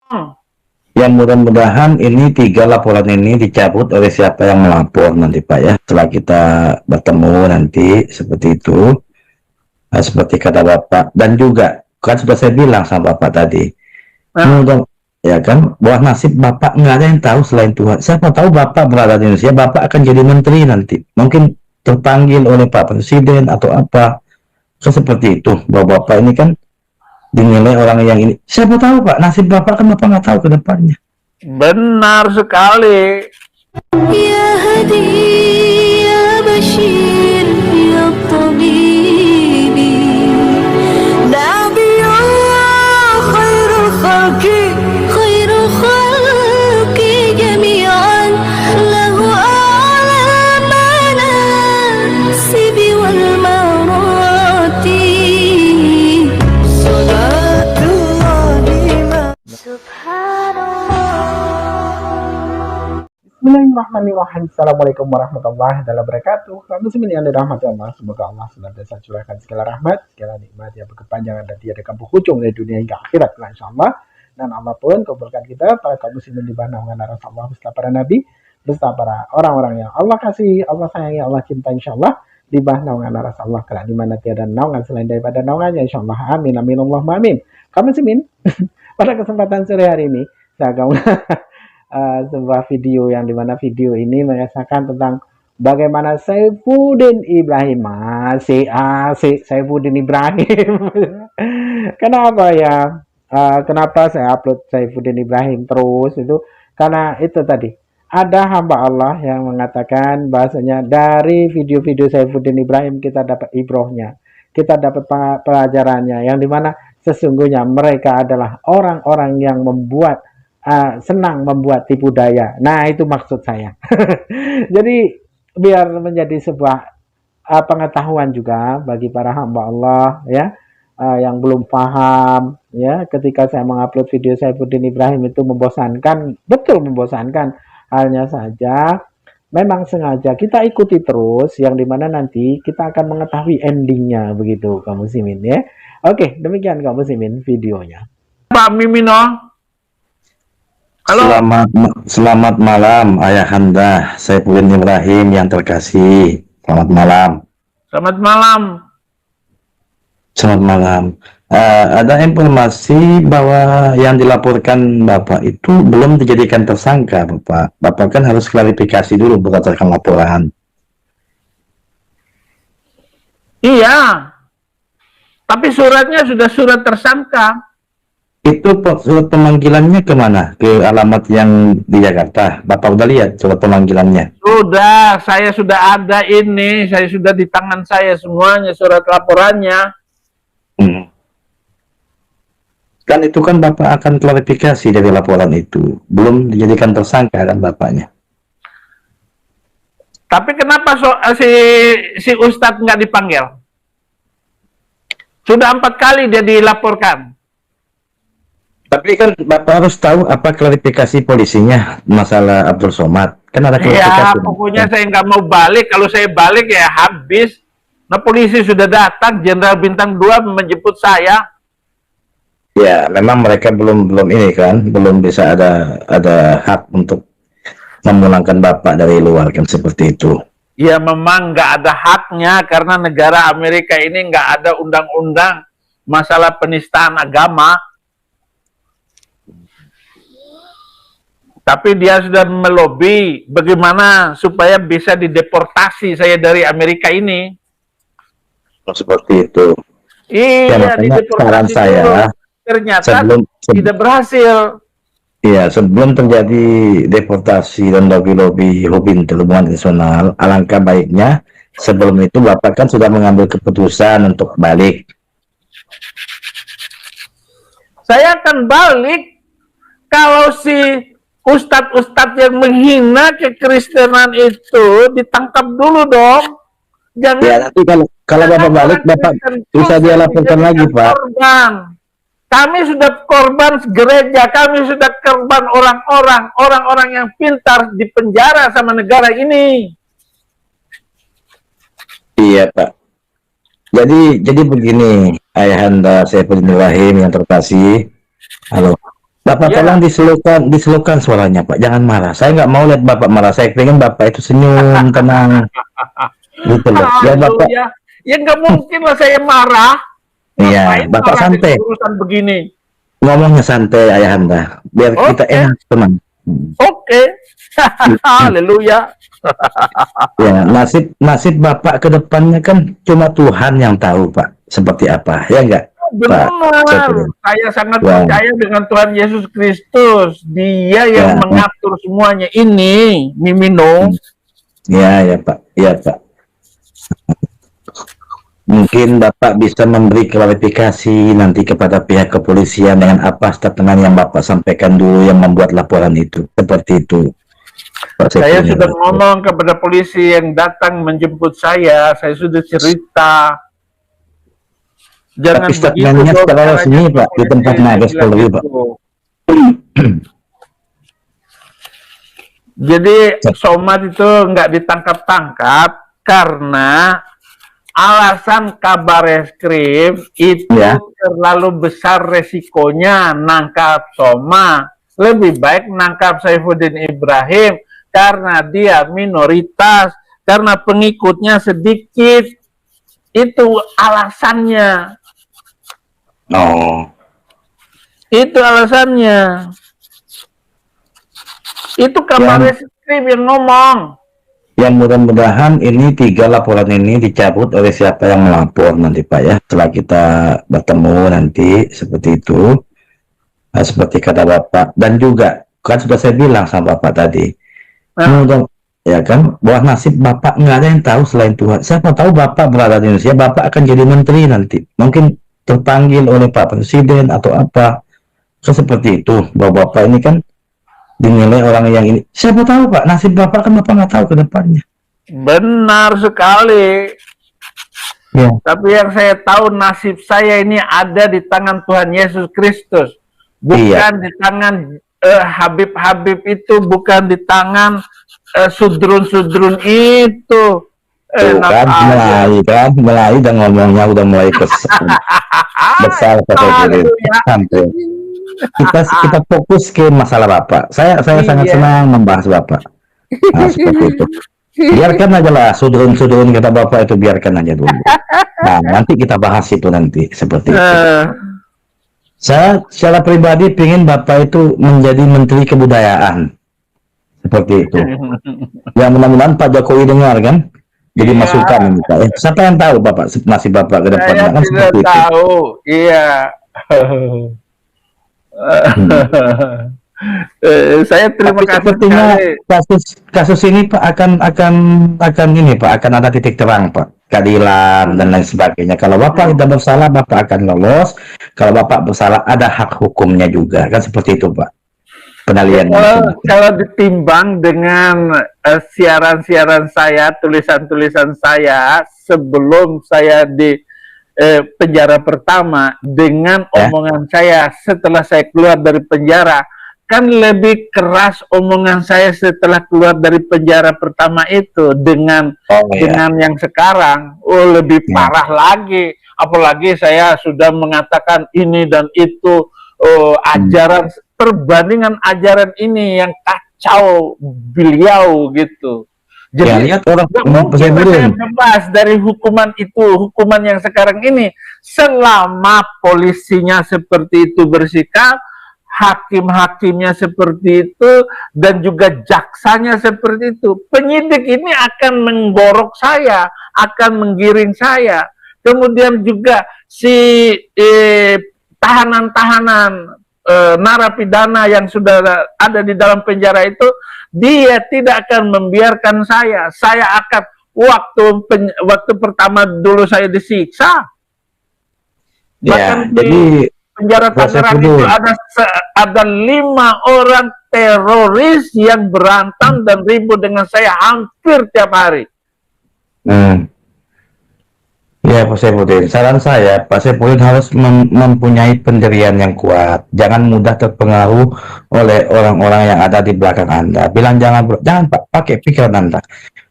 Hmm. Yang mudah-mudahan ini 3 laporan ini dicabut oleh siapa yang melapor nanti Pak ya. Setelah kita bertemu nanti seperti itu. Nah, seperti kata Bapak dan juga kan sudah saya bilang sama Bapak tadi. Nah, Mudah ya kan bahwa nasib Bapak nggak ada yang tahu selain Tuhan. Siapa tahu Bapak berada di Indonesia, Bapak akan jadi menteri nanti. Mungkin terpanggil oleh Pak Presiden atau apa. Kan seperti itu. Bahwa Bapak ini kan dinilai orang yang ini. Siapa tahu Pak, nasib Bapak kan Bapak nggak tahu ke depannya. benar sekali. يا هدي يا بشير يا طبيبي نبي الله خير الخلق جميعا له أعلى المناسب والمراتب صلاة الله سبحان Bismillahirrahmanirrahim. Assalamualaikum warahmatullahi wabarakatuh. Kaum muslimin yang dirahmati Allah, semoga Allah senantiasa curahkan segala rahmat, segala nikmat yang berkepanjangan dan tiada kampung ujung dari dunia hingga akhirat, insyaallah. Dan Allah pun kumpulkan kita para kaum muslimin di bawah naungan Rasulullah beserta para nabi, beserta para orang-orang yang Allah kasih, Allah sayangi, Allah cinta, insyaallah di bawah naungan Rasulullah kelak di mana tiada naungan selain daripada naungannya, insyaallah. Amin amin Allahumma amin. Kaum muslimin, pada kesempatan sore hari ini saya akan sebuah video yang dimana video ini mengisahkan tentang bagaimana Saifuddin Ibrahim masih asik Saifuddin Ibrahim. Kenapa ya? Kenapa saya upload Saifuddin Ibrahim terus itu? Karena itu tadi ada hamba Allah yang mengatakan bahasanya dari video-video Saifuddin Ibrahim kita dapat ibrohnya, kita dapat pelajarannya, yang dimana sesungguhnya mereka adalah orang-orang yang membuat senang membuat tipu daya. Nah, itu maksud saya. Jadi biar menjadi sebuah pengetahuan juga bagi para hamba Allah ya, yang belum paham ya, ketika saya mengupload video Saifuddin Ibrahim itu membosankan, betul membosankan. Hanya saja memang sengaja kita ikuti terus, yang dimana nanti kita akan mengetahui endingnya begitu kaum muslimin ya. Oke, demikian kaum muslimin videonya. Pak Mimino. Halo. Selamat malam Ayahanda Saifuddin Ibrahim yang terkasih. Selamat malam. Selamat malam. Selamat malam. Ada informasi bahwa yang dilaporkan Bapak itu belum dijadikan tersangka, Bapak. Bapak kan harus klarifikasi dulu berdasarkan laporan. Iya. Tapi suratnya sudah surat tersangka. Itu surat pemanggilannya kemana? Ke alamat yang di Jakarta. Bapak udah lihat surat pemanggilannya? Sudah, saya sudah ada ini. Saya sudah di tangan saya semuanya surat laporannya. Kan itu kan Bapak akan klarifikasi dari laporan itu. Belum dijadikan tersangka kan Bapaknya. Tapi kenapa si Ustadz nggak dipanggil? Sudah 4 kali dia dilaporkan. Tapi kan Bapak harus tahu apa klarifikasi polisinya masalah Abdul Somad. Kan ada klarifikasi. Ya, pokoknya saya nggak mau balik. Kalau saya balik ya habis. Nah, polisi sudah datang, Jenderal Bintang 2 menjemput saya. Ya, memang mereka belum ini kan, belum bisa ada hak untuk memulangkan Bapak dari luar kan seperti itu. Ya, memang nggak ada haknya karena negara Amerika ini nggak ada undang-undang masalah penistaan agama. Tapi dia sudah melobi bagaimana supaya bisa dideportasi saya dari Amerika ini. Seperti itu. Iya, ya, saran saya dulu. Ternyata tidak berhasil. Iya, sebelum terjadi deportasi dan lobby-lobby hukum hubungan internasional, alangkah baiknya sebelum itu Bapak kan sudah mengambil keputusan untuk balik. Saya akan balik kalau si ustadz-ustadz yang menghina kekristenan itu ditangkap dulu dong. Jangan. Ya, nanti kalau Bapak balik, Bapak bisa dia laporkan lagi, Pak. Korban. Kami sudah korban gereja, kami sudah korban orang-orang yang pintar di penjara sama negara ini. Iya, Pak. Jadi begini, Ayahanda Saifuddin Ibrahim yang terkasih. Halo. Bapak Ya. tolong dislowkan suaranya Pak, jangan marah. Saya nggak mau lihat Bapak marah. Saya pengen Bapak itu senyum, tenang, gitu loh. Ya Bapak, Haleluya. Ya nggak mungkin lah saya marah. iya, Ngapain Bapak marah santai, dengan urusan begini? ngomongnya santai Ayahanda, biar kita Oke. enak, tenang. Oke. Haleluya. Ya, nasib Bapak ke depannya kan cuma Tuhan yang tahu Pak, seperti apa, ya enggak Pak? Benar. Saya sangat Ya. percaya dengan Tuhan Yesus Kristus. Dia yang Ya. mengatur semuanya ini, Mimino. Ya, ya Pak, ya Pak. Mungkin Bapak bisa memberi klarifikasi nanti kepada pihak kepolisian dengan apa statement yang Bapak sampaikan dulu yang membuat laporan itu, seperti itu. Pak Saya Saiful. sudah ngomong kepada polisi yang datang menjemput saya sudah cerita. Jangan Tapi statementnya begitu dong secara resmi, caranya Pak, di polisi tempat Mabes bilang Polri, Pak. gitu. Jadi Somad itu nggak ditangkap-tangkap karena alasan kabar eskrim itu Ya. terlalu besar resikonya nangkap Soma. Lebih baik nangkap Saifuddin Ibrahim karena dia minoritas, karena pengikutnya sedikit. Itu alasannya. Oh, Itu alasannya. Itu kabar eskrim yang ngomong. yang mudah-mudahan ini 3 laporan ini dicabut oleh siapa yang melapor nanti Pak ya. Setelah kita bertemu nanti seperti itu. Nah, seperti kata Bapak, dan juga kan sudah saya bilang sama Bapak tadi, mudah ya kan, bahwa nasib Bapak nggak ada yang tahu selain Tuhan. Siapa tahu Bapak berada di Indonesia, Bapak akan jadi menteri nanti, mungkin terpanggil oleh Pak Presiden atau apa. So, seperti itu, bahwa Bapak ini kan dinilai orang yang ini. Siapa tahu Pak, nasib Bapak kan Bapak nggak tahu ke depannya. Benar sekali. Ya. Tapi yang saya tahu nasib saya ini ada di tangan Tuhan Yesus Kristus. Bukan di tangan Habib-Habib itu, bukan di tangan sudrun-sudrun itu. Tuh kan, mulai dan ngomongnya udah mulai besar sampai kita fokus ke masalah Bapak. Saya sangat senang membahas Bapak. Nah, seperti itu. Biarkan aja lah sudrun-sudrun kata Bapak itu, biarkan aja dulu. Nah, nanti kita bahas itu nanti seperti itu. Saya secara pribadi pengen Bapak itu menjadi Menteri Kebudayaan. Seperti itu. Ya mudah-mudahan Pak Jokowi dengar kan. Jadi masukan ini Pak. Siapa yang tahu Bapak nasib Bapak ke depannya kan seperti itu. Tahu, iya. Saya terima Tapi kasih sepertinya sekali. kasus ini Pak akan ini Pak, akan ada titik terang Pak, keadilan dan lain sebagainya. Kalau Bapak tidak bersalah, Bapak akan lolos. Kalau Bapak bersalah, ada hak hukumnya juga kan, seperti itu Pak. Penalian. Kalau ditimbang dengan siaran-siaran saya, tulisan-tulisan saya sebelum saya di penjara pertama dengan omongan saya setelah saya keluar dari penjara, kan lebih keras omongan saya setelah keluar dari penjara pertama itu dengan yang sekarang. Lebih parah lagi. Apalagi saya sudah mengatakan ini dan itu, ajaran perbandingan ajaran ini yang kacau beliau gitu. Jadi lihat orang mungkin saya bebas dari hukuman itu, hukuman yang sekarang ini, selama polisinya seperti itu bersikap, hakim-hakimnya seperti itu, dan juga jaksanya seperti itu. Penyidik ini akan menggorok saya, akan menggiring saya. Kemudian juga si tahanan-tahanan narapidana yang sudah ada di dalam penjara itu, dia tidak akan membiarkan saya. Saya akan waktu pertama dulu saya disiksa. Bahkan di penjara Tangerang itu ada 5 orang teroris yang berantem dan ribut dengan saya hampir tiap hari. Ya Pak Saifudin, saran saya Pak Saifudin harus mempunyai pendirian yang kuat. Jangan mudah terpengaruh oleh orang-orang yang ada di belakang Anda. Bilang jangan Pak, pakai pikiran Anda.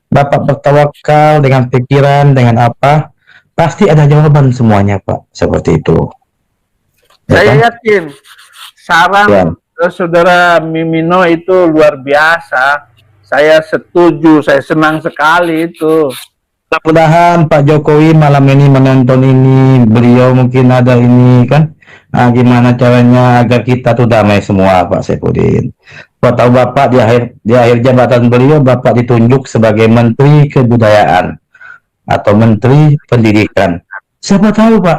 Bapak bertawakal dengan pikiran, dengan apa, pasti ada jawaban semuanya Pak. Seperti itu. Saya yakin saran Saudara Mimino itu luar biasa. Saya setuju, saya senang sekali itu. Mudah-mudahan Pak Jokowi malam ini menonton ini, beliau mungkin ada ini kan, gimana caranya agar kita tuh damai semua, Pak Saifuddin. Kau tahu Bapak di akhir jabatan beliau, Bapak ditunjuk sebagai Menteri Kebudayaan atau Menteri Pendidikan. Siapa tahu Pak,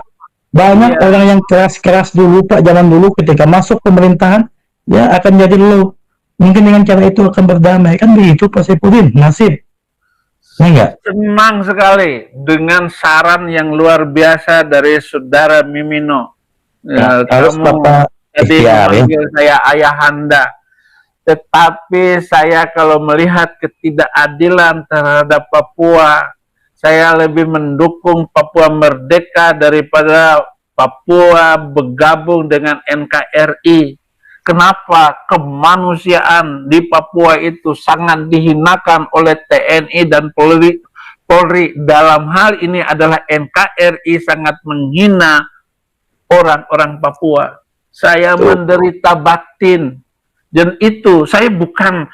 banyak Iya. orang yang keras-keras dulu Pak, zaman dulu ketika masuk pemerintahan, ya akan jadi low. Mungkin dengan cara itu akan berdamai, kan begitu Pak Saifuddin, nasib. Ya enggak? Senang sekali dengan saran yang luar biasa dari saudara Mimino. Ya, harus Bapak tadi ikhtiar ya. memanggil saya ayahanda, tetapi saya kalau melihat ketidakadilan terhadap Papua, saya lebih mendukung Papua merdeka daripada Papua bergabung dengan NKRI. Kenapa? Kemanusiaan di Papua itu sangat dihinakan oleh TNI dan Polri. Dalam hal ini adalah NKRI sangat menghina orang-orang Papua. Saya menderita batin. Dan itu saya bukan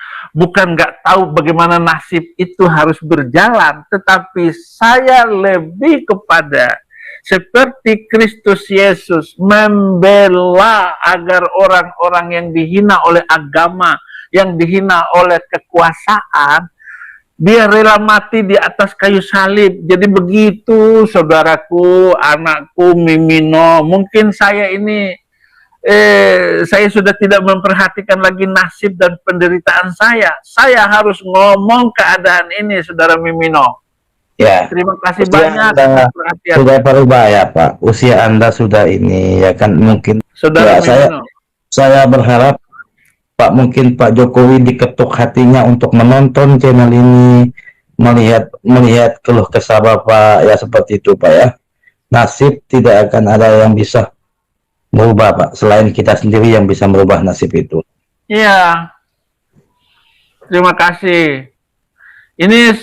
nggak tahu bagaimana nasib itu harus berjalan, tetapi saya lebih kepada seperti Kristus Yesus membela agar orang-orang yang dihina oleh agama, yang dihina oleh kekuasaan, dia rela mati di atas kayu salib. Jadi begitu saudaraku, anakku Mimino, mungkin saya ini saya sudah tidak memperhatikan lagi nasib dan penderitaan saya. Saya harus ngomong keadaan ini, saudara Mimino. Ya, Terima kasih usia banyak Anda atas perhatian. sudah berubah ya Pak. Usia Anda sudah ini ya kan, mungkin Saudara ya, Mimino. saya berharap Pak, mungkin Pak Jokowi diketuk hatinya untuk menonton channel ini, melihat keluh kesah Bapak ya, seperti itu Pak ya. Nasib tidak akan ada yang bisa merubah Pak, selain kita sendiri yang bisa merubah nasib itu. Iya. Terima kasih. Ini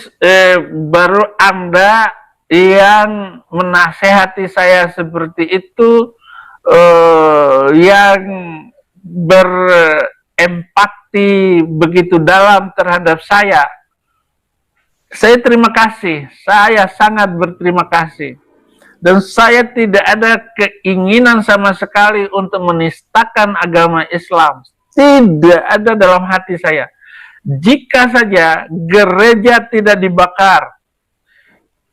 baru Anda yang menasehati saya seperti itu, yang berempati begitu dalam terhadap saya. Saya terima kasih, saya sangat berterima kasih. Dan saya tidak ada keinginan sama sekali untuk menistakan agama Islam. Tidak ada dalam hati saya. Jika saja gereja tidak dibakar,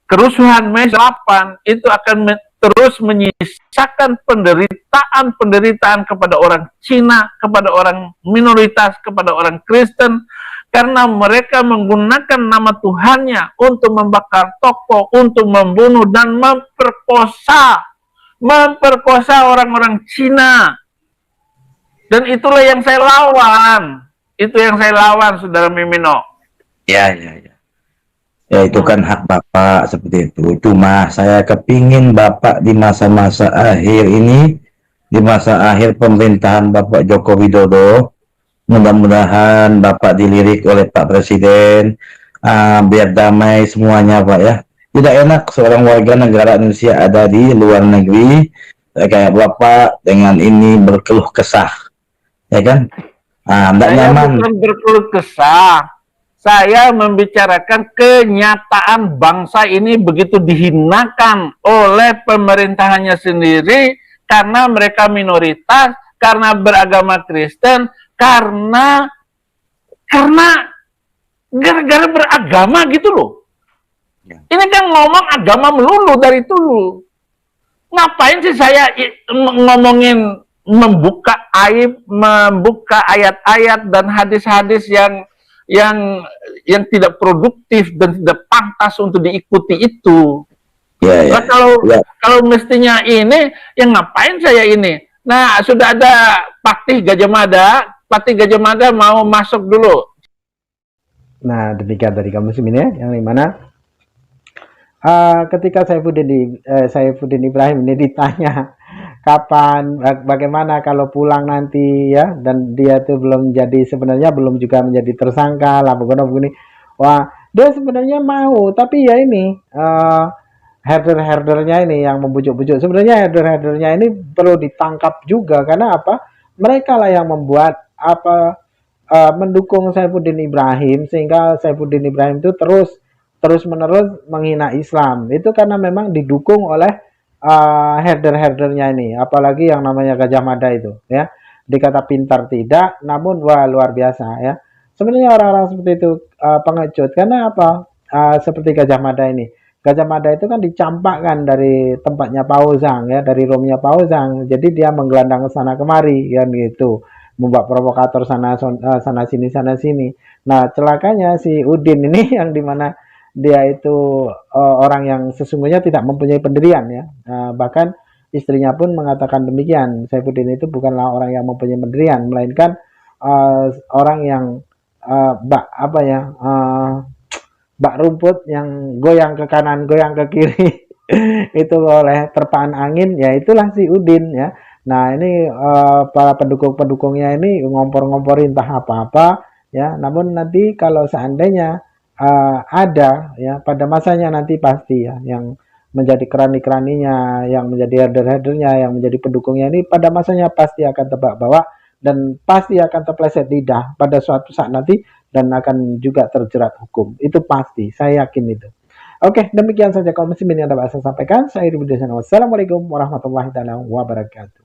kerusuhan Mei 8 itu akan terus menyisakan penderitaan kepada orang Cina, kepada orang minoritas, kepada orang Kristen, karena mereka menggunakan nama Tuhannya untuk membakar toko, untuk membunuh dan memperkosa orang-orang Cina. Dan itulah yang saya lawan. Itu yang saya lawan, saudara Mimino. Ya. Ya itu kan hak Bapak seperti itu. Cuma saya kepingin Bapak di masa-masa akhir ini, di masa akhir pemerintahan Bapak Joko Widodo, mudah-mudahan Bapak dilirik oleh Pak Presiden, biar damai semuanya Pak ya. Tidak enak seorang warga negara Indonesia ada di luar negeri kayak Bapak dengan ini berkeluh kesah, ya kan? Tidak nyaman. Bukan berkeluh kesah. Saya membicarakan kenyataan bangsa ini begitu dihinakan oleh pemerintahannya sendiri karena mereka minoritas, karena beragama Kristen, karena gara-gara beragama gitu loh. Ini kan ngomong agama melulu dari dulu. Ngapain sih saya ngomongin membuka aib, membuka ayat-ayat dan hadis-hadis yang tidak produktif dan tidak pantas untuk diikuti itu. Ya. Kalau mestinya ini, yang ngapain saya ini? Nah, sudah ada Patih Gajah Mada. Patih Gajah Mada mau masuk dulu. Nah, demikian tadi kamu ini ya, yang dimana ketika Saifuddin Ibrahim ini ditanya kapan, bagaimana kalau pulang nanti ya, dan dia tuh sebenarnya belum juga menjadi tersangka lah begini. Wah, dia sebenarnya mau, tapi ya ini herder-herdernya ini yang membujuk-bujuk. Sebenarnya herder-herdernya ini perlu ditangkap juga, karena apa? mereka lah yang membuat mendukung Saifuddin Ibrahim, sehingga Saifuddin Ibrahim itu terus menerus menghina Islam. Itu karena memang didukung oleh herder-herdernya ini, apalagi yang namanya Gajah Mada itu, ya. Dikata pintar tidak, namun wah luar biasa, ya. Sebenarnya orang-orang seperti itu pengecut, karena apa? Seperti Gajah Mada ini. Gajah Mada itu kan dicampakkan dari tempatnya Pauzang, ya, dari roomnya Pauzang. Jadi dia menggelandang ke sana kemari, kan gitu, membuat provokator sana sini sana sini. Nah, celakanya si Udin ini yang dimana dia itu orang yang sesungguhnya tidak mempunyai pendirian, ya. Bahkan istrinya pun mengatakan demikian. Saifuddin itu bukanlah orang yang mempunyai pendirian, melainkan orang yang bak rumput yang goyang ke kanan, goyang ke kiri itu oleh terpaan angin, ya itulah si Udin, ya. Nah, ini para pendukung-pendukungnya ini ngompor-ngomporin entah apa-apa, ya. Namun nanti kalau seandainya ada, ya, pada masanya nanti pasti, ya, yang menjadi kerani-keraninya, yang menjadi herder-herdernya, yang menjadi pendukungnya ini pada masanya pasti akan tebak bawa dan pasti akan terpleset lidah pada suatu saat nanti, dan akan juga terjerat hukum. Itu pasti, saya yakin itu. Oke, demikian saja kaum muslimin yang dapat saya sampaikan. Saya Ridwan. Wassalamualaikum warahmatullahi wabarakatuh.